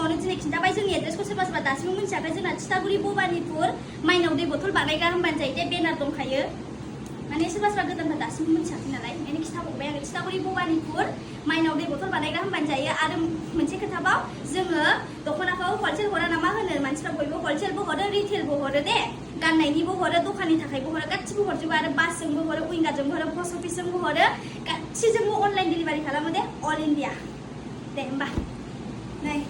सिगाङावनो दिनै खिन्थाबाय जोंनि एड्रेसखौ सोरबा सोरबा दासिमबो मिथियाखै जोंना थिथागुरि भबानिपुर माइनाव दै बथल बानायग्रा होनबानो जायो दे बेनार दंखायो माने सोरबा सोरबा गोदानफ्रा दासिमबो मिथियाखै नालाय ओंखायनो खिन्थाबावबाय आङो थिथागुरि भबानिपुर माइनाव दै बथल बानायग्रा होनबानो जायो आरो मोनसे खोथाबाव जोङो दख'नाखौ हलसेल हरा ना मा होनो मानसिफ्रा बयबो हलसेलबो हरो रिटेलबो हरो दे गाननायनिबो हरो दखाननि थाखायबो हरो गासिबो हरजोबो आरो बासजोंबो हरो उइंगारजोंबो हरो पस्ट अफिसजोंबो हरो गासिजोंबो अनलाइन डिलिभारि खालामो दे अल इन्डिया दे होमबा नै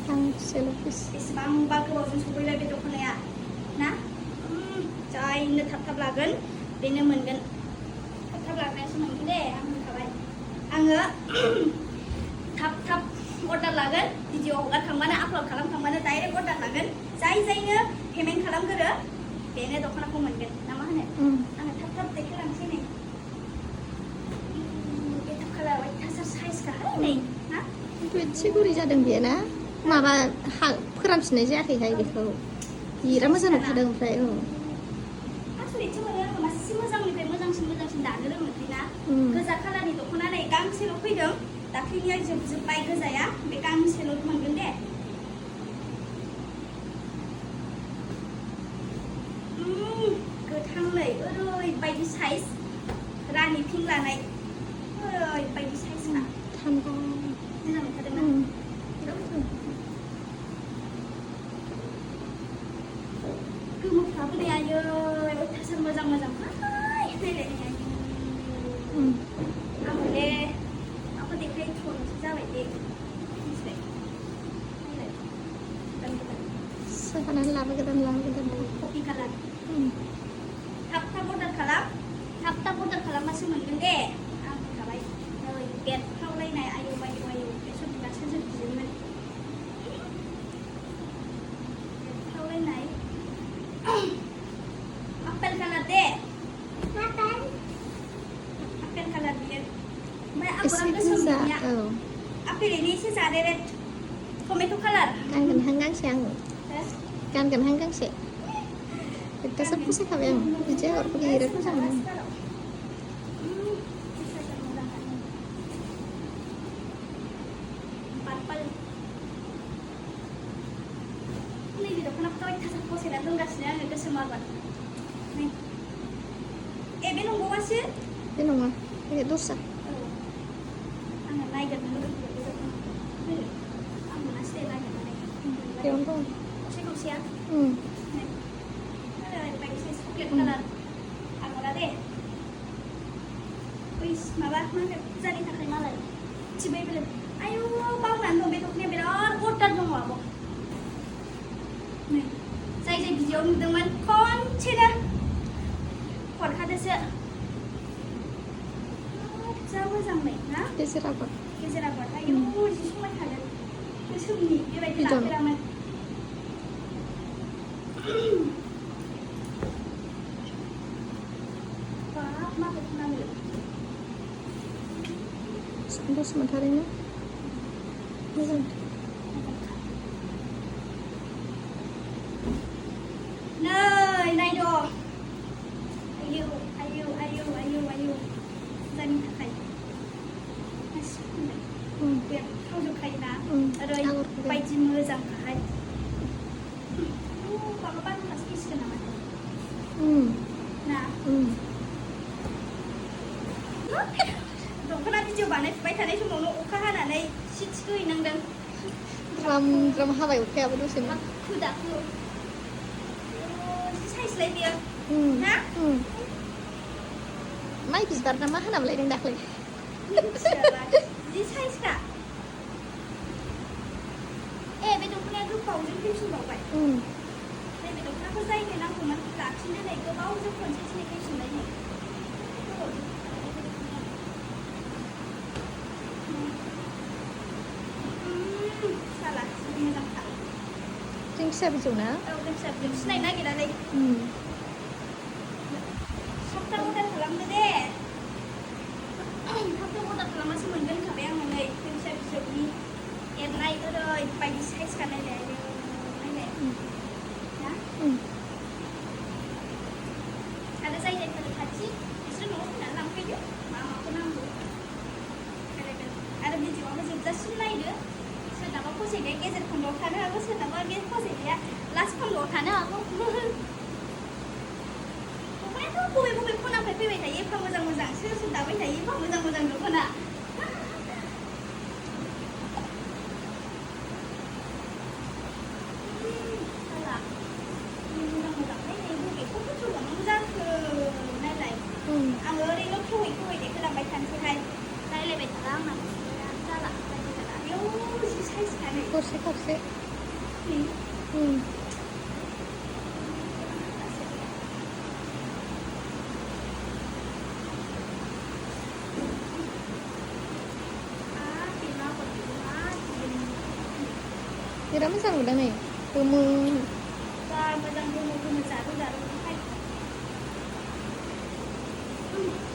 बेसेबांबा गोबावजों सफैबाय बे दख'नाया ना जायनो थाब थाब लागोन बेनो मोनगोन थाब थाब लाग्रायासो मोनगोन दे आं होनखाबाय आङो थाब थाब अर्डार लागोन भिडिअ हगारखांबानो आपल'ड खालामखांबानो डाइरेक्ट अर्डार लागोन जायनो पेमेन्ट खालामगोरो बेनो दख'नाखौ मोनगोन ना मा होनो आङो थाब थाब देखायलांसै नै बे थाब खालार अयथासार साइजखाहाय नै ना एसे गुरै जादों बेयो ना माबा फोरानफिननाय जायाखैहाय बेखौ बिराद मोजां नुखादों ओमफ्राय आसरितसो मोनो आङो मासे मोजांनिफ्राय मोजांसिन दानो रोङोखै ना गोजा खालारनि दख'ना नै गांसेल' फैदों दाख्लैनिया जोबजोब्बाय गोजाया बे गांसेल' मोनगोन दे गोथां नै ओरैबायदि साइज रानि पिंक लानाय ओरैबायदि साइजखा थान्दा मोजां नुखादोंना गोमोफ्राबो नै आयै अयथासार मोजां नायलाय आंबो दे माखौ देखायथ'नोसो जाबाय दे मिथिबाय सोखानानै लाबोगोदान कफि कालार थाब थाब अर्डार खालामबासो मोनगोन दे आं होनखाबाय बेरफ्रावलायनाय आयौ बे सबिबासो जों बियोमोन बेरफ्रावलायनाय आपेल कालार दे आपेल कालार बियो ओमफ्राय आगरा गोसोम बिनिया आपेलनि एसे जारेरे टमेट' कालार गानगोनहां गांसे आङो गानगोनहां गांसे एकदासो फसायखाबाय आं बिदि आगरखौ बिराद मोजां मोनो नैबे दख'नाखौथ' अयथासार फसायनानै दोनगासिनो आङो गोसोम आगर बे नंगौबासो बे नङा बे दस्रा आङो नायगिरनो लुबैयो बे दख'नाखौ आं मोनासै दे नागिरनानै बेयावनो दं खावसेया ओरैबायदि चक्लेट कालार आगरा दे माबा मा होनो फुजानि थाखाय मालाय थिबाय बेलेग आयु बावनानै दं बे दख'नाया बिराद अर्डार दङ आब' नै जाय भिडिअ नुदोंमोन खनसेनो हरखादोसो जा मोजां नै ना गेजेर आगर आयु जि समायखादों गोसोमनि बेबायदि लाफेरामोन बाब मा दख'नानो बसुमतारिनो मोजां नै नायद' आयौ जानि थाखाय बेरफ्रावजोबखायोना ओरैबायदि मोजांखाहाय माबा बारहुंखासो फैसिगोन नामा ना दख'ना भिडिअ बानायफुबाय थानाय समावनो अखा हानानै सिटसिखौ हैनांदों द्राम हाबाय अखायाबो दसेनो दाखु जि साइजलाय बेयो ना माइ बिबार ना मा होनामोनलाय नों दाख्लै जि साइजखा बे दख'नाया गोबावजों फैफिनबावबाय नैबे दख'नाखौ जायनो नांगौमोन लाखिनो नै गोबावजों खनसे दिनै फैफिनबाय नै साला मोजांखा जों फिसा बिजौ ना जों फिसा बिजौ सिनायनो नागिरालै थाब अर्डार खालामदो दे थाब अर्डार खालामबासो मोनगोन होनखाबाय आङो नै जों फिसा बिजौनि एरनाय ओरैबायदि साइजखा नायलाय ना आरो जाय जायफोर खाथि बिसोर न'आव फैनानै लांफैदो माखौ नांगौ आरो भिडिअआबो जोबजासिम नायदो सोरनाबा थानो हागौ दख'नायाथ' बबे बबे खनानिफ्राय फैबाय थायो एफा मोजां मोजां सोर सोर दाबाय थायो एफा मोजां मोजां दख'ना मोजां मोजांहाय नै बबेखौ फसरबावनांगौ जाखो नायलाय आङो ओरैनो खेवै खेवै देखायलांबाय थानोसैहाय रायलायबाय थाला आंना जाला आयौ जि साइजखानै थरसे थरसे बिराद मोजां नुदों नै गोमो जा मोजां गोमो गोमो जारौ जारौहाय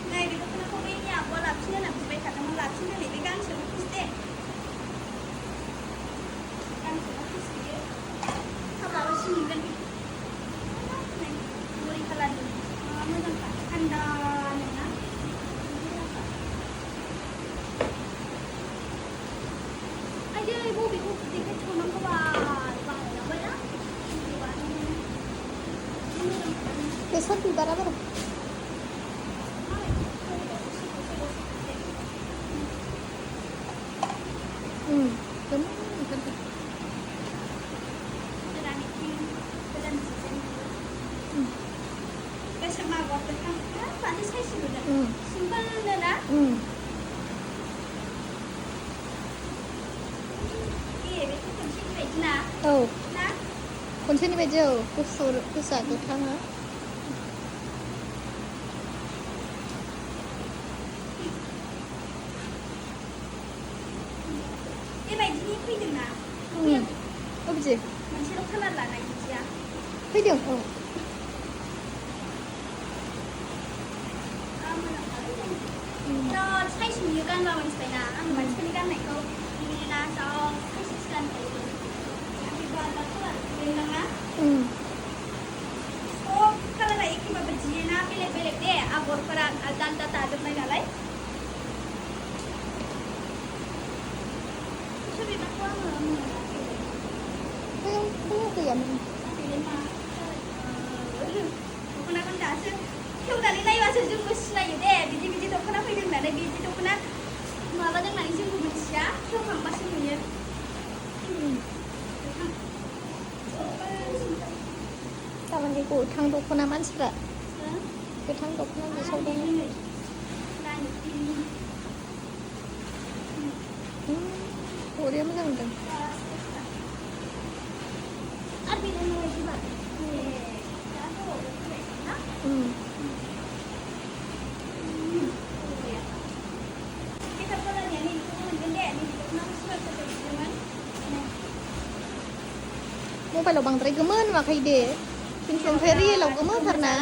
नै बे दख'नाखौ बैनि आब'आ लाबोफिन होनना बिबाय थादोंमोन लाबोफिन दोनै बे गांसेल' फिस दे गांसेल' फिस बियो थाबाबो सिनगोन बुरि खालारनि मोजांखा थान्दानो ना आयै बबेखौ देखायथ'नांगौ बाल बालायलांबाय ना बेसर बिबारा बारा गोमो ओंखारदों गोसोम आगर गोथां माथो साइज नुदों सिम्पोलनो ना बेथ' खनसेनि बायदि ना औ ना खनसेनि बायदि औ गुफुर गोजा गोथाङा बेबायदिनि फैदोंना बिदि मोनसेल' कालार लानाय बिदिया फैदों औ बिराद साइज नुयो गानबा मानसिफोरना आं मानसिफोरनि गाननायखौ नुयोना जा साइज गानखायो बेबो आलदा कालार बेनोना सब कालारा एखेबाबो दियोना बेलेग बेलेग दे आगरफोरा आलदा आलदा दाजोबनाय नालाय बिसोर बिबारखौ आङो गैयामोन दख'नाखौनो दासो खेवनानै नायबासो जोंबो सिनायो दे बिदि बिदि दख'ना फैदों होननानै बिदि दख'ना माबादों होननानै जोंबो मिथिया खेवखांबासो नुयो थारमाने गोथां दख'ना मानसिफ्रा गोथां दख'ना बिसावदों बरिया मोजां नुदों आरो बेनो नङा बिबार मबाइलाव बांद्राय गोमो नुवाखै दे खिन्थु ओमफ्राय रियेलाव गोमोथार ना